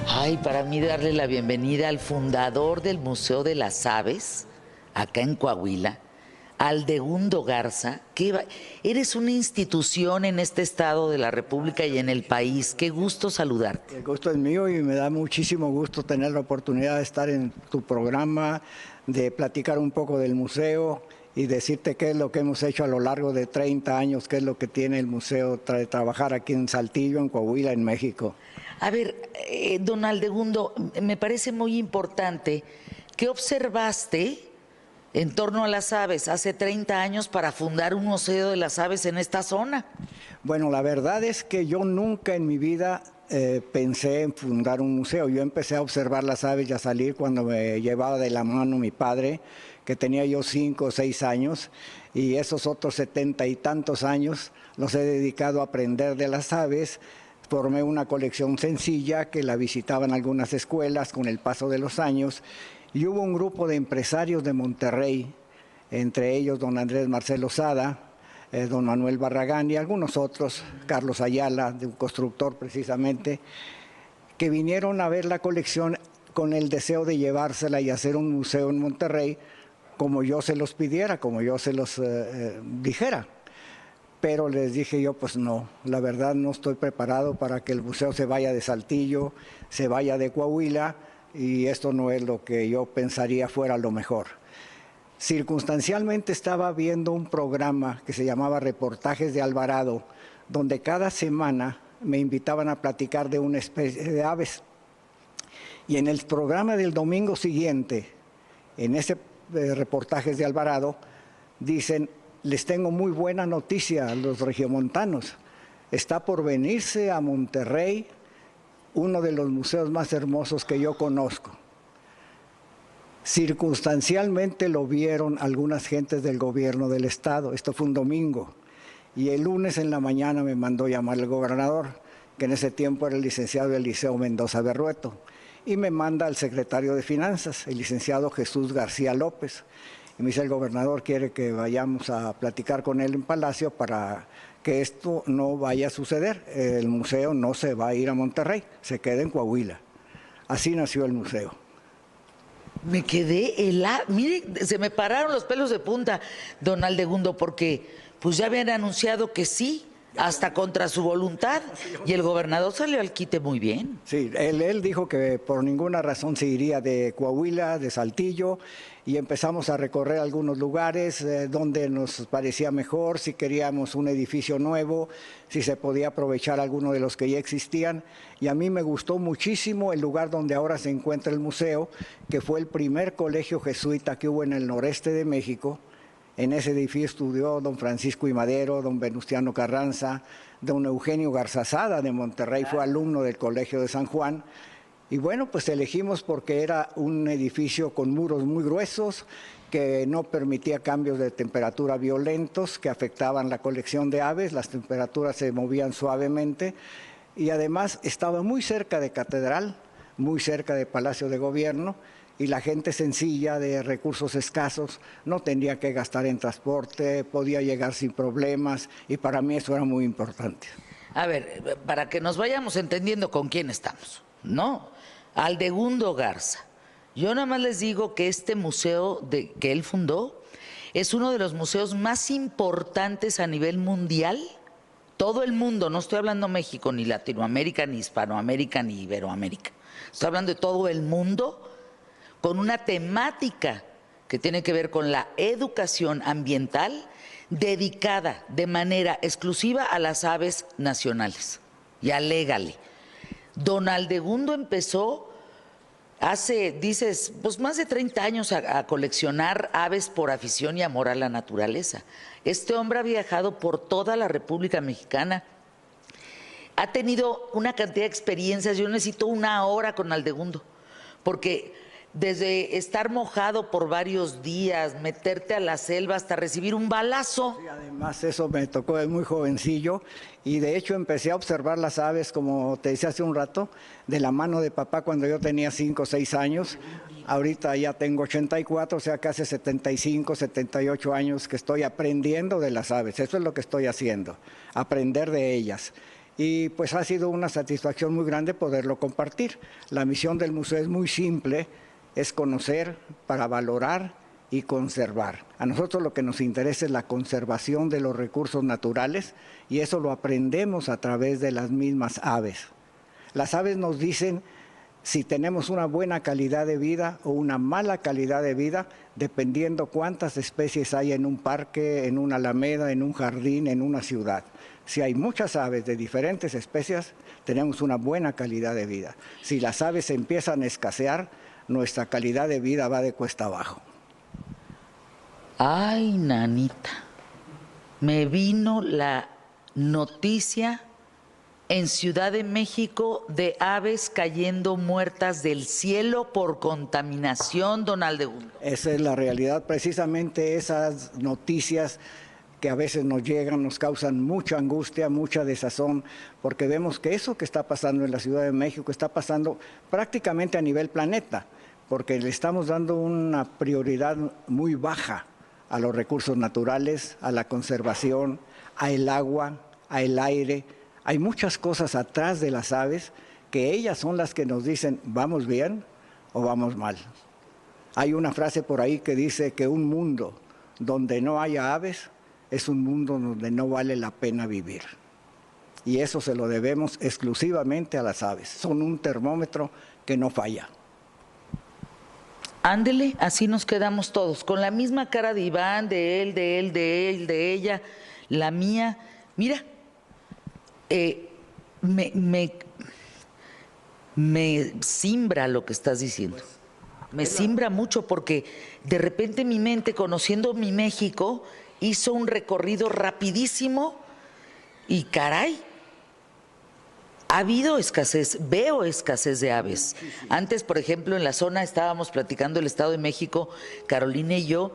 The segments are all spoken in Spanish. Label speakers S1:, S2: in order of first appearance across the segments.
S1: Ay, para mí darle la bienvenida al fundador del Museo de las Aves, acá en Coahuila, Aldegundo Garza. Eres una institución en este estado de la República y en el país. Qué gusto saludarte.
S2: El gusto es mío y me da muchísimo gusto tener la oportunidad de estar en tu programa, de platicar un poco del museo y decirte qué es lo que hemos hecho a lo largo de 30 años, qué es lo que tiene el museo de trabajar aquí en Saltillo, en Coahuila, en México.
S1: A ver, don Aldegundo, me parece muy importante. ¿Qué observaste en torno a las aves hace 30 años para fundar un museo de las aves en esta zona?
S2: Bueno, la verdad es que yo nunca en mi vida pensé en fundar un museo. Yo empecé a observar las aves y a salir cuando me llevaba de la mano mi padre, que tenía yo 5 o 6 años, y esos otros 70 y tantos años los he dedicado a aprender de las aves. Formé una colección sencilla que la visitaban algunas escuelas con el paso de los años, y hubo un grupo de empresarios de Monterrey, entre ellos don Andrés Marcelo Sada, don Manuel Barragán y algunos otros, Carlos Ayala, de un constructor precisamente, que vinieron a ver la colección con el deseo de llevársela y hacer un museo en Monterrey como yo se los pidiera, como yo se los dijera. Pero les dije yo, pues no, la verdad no estoy preparado para que el museo se vaya de Saltillo, se vaya de Coahuila, y esto no es lo que yo pensaría fuera lo mejor. Circunstancialmente estaba viendo un programa que se llamaba Reportajes de Alvarado, donde cada semana me invitaban a platicar de una especie de aves. Y en el programa del domingo siguiente, en ese Reportajes de Alvarado, dicen: les tengo muy buena noticia a los regiomontanos. Está por venirse a Monterrey uno de los museos más hermosos que yo conozco. Circunstancialmente lo vieron algunas gentes del gobierno del estado. Esto fue un domingo. Y el lunes en la mañana me mandó llamar el gobernador, que en ese tiempo era el licenciado Eliseo Mendoza Berrueto. Y me manda al secretario de Finanzas, el licenciado Jesús García López. Y me dice: el gobernador quiere que vayamos a platicar con él en Palacio para que esto no vaya a suceder. El museo no se va a ir a Monterrey, se queda en Coahuila. Así nació el museo.
S1: Me quedé helada. Mire, se me pararon los pelos de punta, don Aldegundo, porque pues ya habían anunciado que sí, hasta contra su voluntad, y el gobernador salió al quite muy bien.
S2: Sí, él dijo que por ninguna razón se iría de Coahuila, de Saltillo, y empezamos a recorrer algunos lugares donde nos parecía mejor, si queríamos un edificio nuevo, si se podía aprovechar alguno de los que ya existían. Y a mí me gustó muchísimo el lugar donde ahora se encuentra el museo, que fue el primer colegio jesuita que hubo en el noreste de México. En ese edificio estudió don Francisco I. Madero, don Venustiano Carranza, don Eugenio Garzazada de Monterrey, fue alumno del Colegio de San Juan. Y bueno, pues elegimos porque era un edificio con muros muy gruesos, que no permitía cambios de temperatura violentos que afectaban la colección de aves, las temperaturas se movían suavemente, y además estaba muy cerca de Catedral, muy cerca de Palacio de Gobierno, y la gente sencilla de recursos escasos no tendría que gastar en transporte, podía llegar sin problemas, y para mí eso era muy importante.
S1: A ver, para que nos vayamos entendiendo con quién estamos, ¿no? Aldegundo Garza. Yo nada más les digo que este museo que él fundó es uno de los museos más importantes a nivel mundial. Todo el mundo, no estoy hablando México, ni Latinoamérica, ni Hispanoamérica, ni Iberoamérica. Estoy hablando de todo el mundo, con una temática que tiene que ver con la educación ambiental, dedicada de manera exclusiva a las aves nacionales. Y alégale. Don Aldegundo empezó hace, dices, pues más de 30 años a coleccionar aves por afición y amor a la naturaleza. Este hombre ha viajado por toda la República Mexicana. Ha tenido una cantidad de experiencias. Yo necesito una hora con Aldegundo, porque desde estar mojado por varios días, meterte a la selva hasta recibir un balazo.
S2: Sí, además eso me tocó de muy jovencillo, y de hecho empecé a observar las aves, como te decía hace un rato, de la mano de papá cuando yo tenía 5 o 6 años. Ahorita ya tengo 84, o sea que hace 75, 78 años que estoy aprendiendo de las aves. Eso es lo que estoy haciendo, aprender de ellas. y pues ha sido una satisfacción muy grande poderlo compartir. La misión del museo es muy simple, es conocer para valorar y conservar. A nosotros lo que nos interesa es la conservación de los recursos naturales y eso lo aprendemos a través de las mismas aves. Las aves nos dicen si tenemos una buena calidad de vida o una mala calidad de vida, dependiendo cuántas especies hay en un parque, en una alameda, en un jardín, en una ciudad. Si hay muchas aves de diferentes especies, tenemos una buena calidad de vida. Si las aves empiezan a escasear, nuestra calidad de vida va de cuesta abajo.
S1: Ay, nanita, me vino la noticia en Ciudad de México de aves cayendo muertas del cielo por contaminación, don Aldegundo.
S2: Esa es la realidad, precisamente esas noticias que a veces nos llegan, nos causan mucha angustia, mucha desazón, porque vemos que eso que está pasando en la Ciudad de México está pasando prácticamente a nivel planeta, porque le estamos dando una prioridad muy baja a los recursos naturales, a la conservación, al agua, al aire. Hay muchas cosas atrás de las aves que ellas son las que nos dicen, ¿vamos bien o vamos mal? Hay una frase por ahí que dice que un mundo donde no haya aves es un mundo donde no vale la pena vivir. Y eso se lo debemos exclusivamente a las aves. Son un termómetro que no falla.
S1: Ándele, así nos quedamos todos, con la misma cara de Iván, de él, de él, de él, de ella, la mía. Mira, me simbra lo que estás diciendo. Me simbra mucho porque de repente mi mente, conociendo mi México, hizo un recorrido rapidísimo y caray, ha habido escasez, veo escasez de aves. Antes, por ejemplo, en la zona estábamos platicando el Estado de México, Carolina y yo,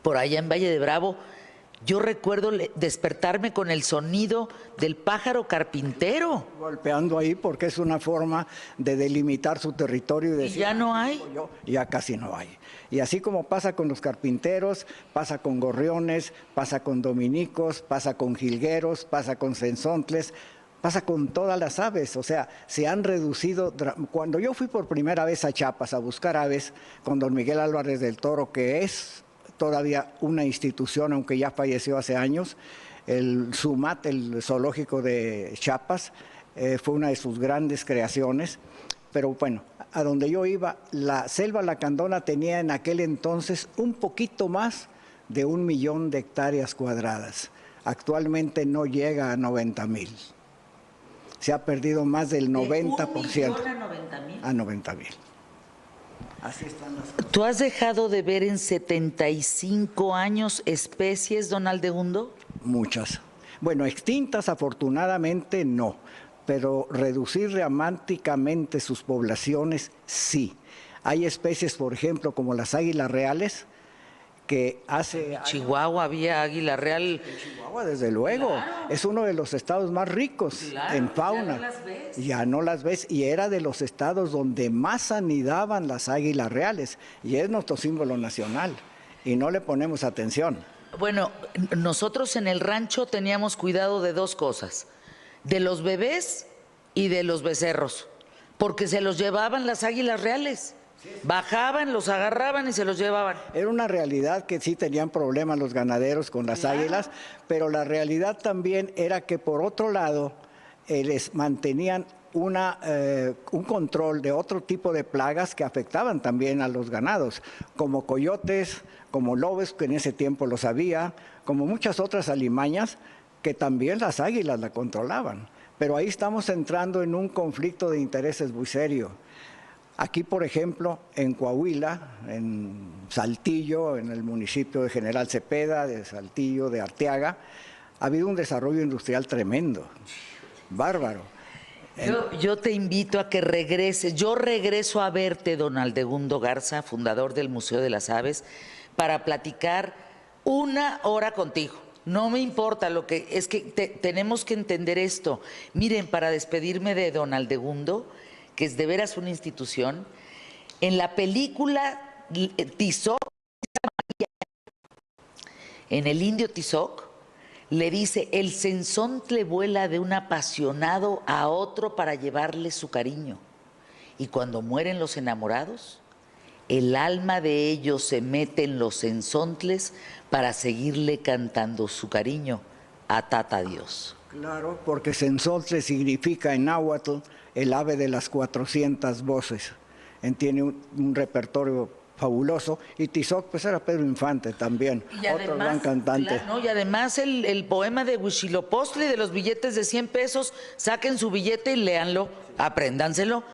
S1: por allá en Valle de Bravo. Yo recuerdo despertarme con el sonido del pájaro carpintero.
S2: Golpeando ahí porque es una forma de delimitar su territorio y decir,
S1: ¿Y ya no hay?
S2: Ya casi no hay. Y así como pasa con los carpinteros, pasa con gorriones, pasa con dominicos, pasa con jilgueros, pasa con censontles, pasa con todas las aves. O sea, se han reducido. Cuando yo fui por primera vez a Chiapas a buscar aves con don Miguel Álvarez del Toro, que es todavía una institución, aunque ya falleció hace años, el SUMAT, el zoológico de Chiapas, fue una de sus grandes creaciones. Pero bueno, a donde yo iba, la selva lacandona tenía en aquel entonces un poquito más de 1 millón de hectáreas cuadradas. Actualmente no llega a 90,000. Se ha perdido más del 90%.
S1: ¿De 1 millón a 90,000?
S2: A 90,000. Así están las cosas.
S1: ¿Tú has dejado de ver en 75 años especies, don Aldegundo?
S2: Muchas. Bueno, extintas afortunadamente no, pero reducir dramáticamente sus poblaciones sí. Hay especies, por ejemplo, como las águilas reales, que hace...
S1: En Chihuahua había águila real.
S2: En Chihuahua, desde luego. Claro. Es uno de los estados más ricos en fauna.
S1: Ya no las ves.
S2: Ya no las ves. Y era de los estados donde más anidaban las águilas reales. Y es nuestro símbolo nacional. Y no le ponemos atención.
S1: Bueno, nosotros en el rancho teníamos cuidado de dos cosas. De los bebés y de los becerros. Porque se los llevaban las águilas reales. Bajaban, los agarraban y se los llevaban.
S2: Era una realidad que sí tenían problemas los ganaderos con las águilas, pero la realidad también era que por otro lado les mantenían un control de otro tipo de plagas que afectaban también a los ganados, como coyotes, como lobos, que en ese tiempo los había, como muchas otras alimañas que también las águilas la controlaban. Pero ahí estamos entrando en un conflicto de intereses muy serio. Aquí, por ejemplo, en Coahuila, en Saltillo, en el municipio de General Cepeda, de Saltillo, de Arteaga, ha habido un desarrollo industrial tremendo, bárbaro.
S1: Yo te invito a que regreses. Yo regreso a verte, don Aldegundo Garza, fundador del Museo de las Aves, para platicar 1 hora contigo. No me importa lo que... Es que tenemos que entender esto. Miren, para despedirme de don Aldegundo, que es de veras una institución, en la película Tizoc, en el indio Tizoc, le dice, el sensontle vuela de un apasionado a otro para llevarle su cariño. Y cuando mueren los enamorados, el alma de ellos se mete en los sensontles para seguirle cantando su cariño a Tata Dios.
S2: Claro, porque sensontle significa en náhuatl el ave de las 400 voces. Tiene un repertorio fabuloso. Y Tizoc, pues era Pedro Infante también, otro gran cantante.
S1: Claro, y además el poema de Huitzilopochtli de los billetes de 100 pesos, saquen su billete y léanlo, apréndanselo.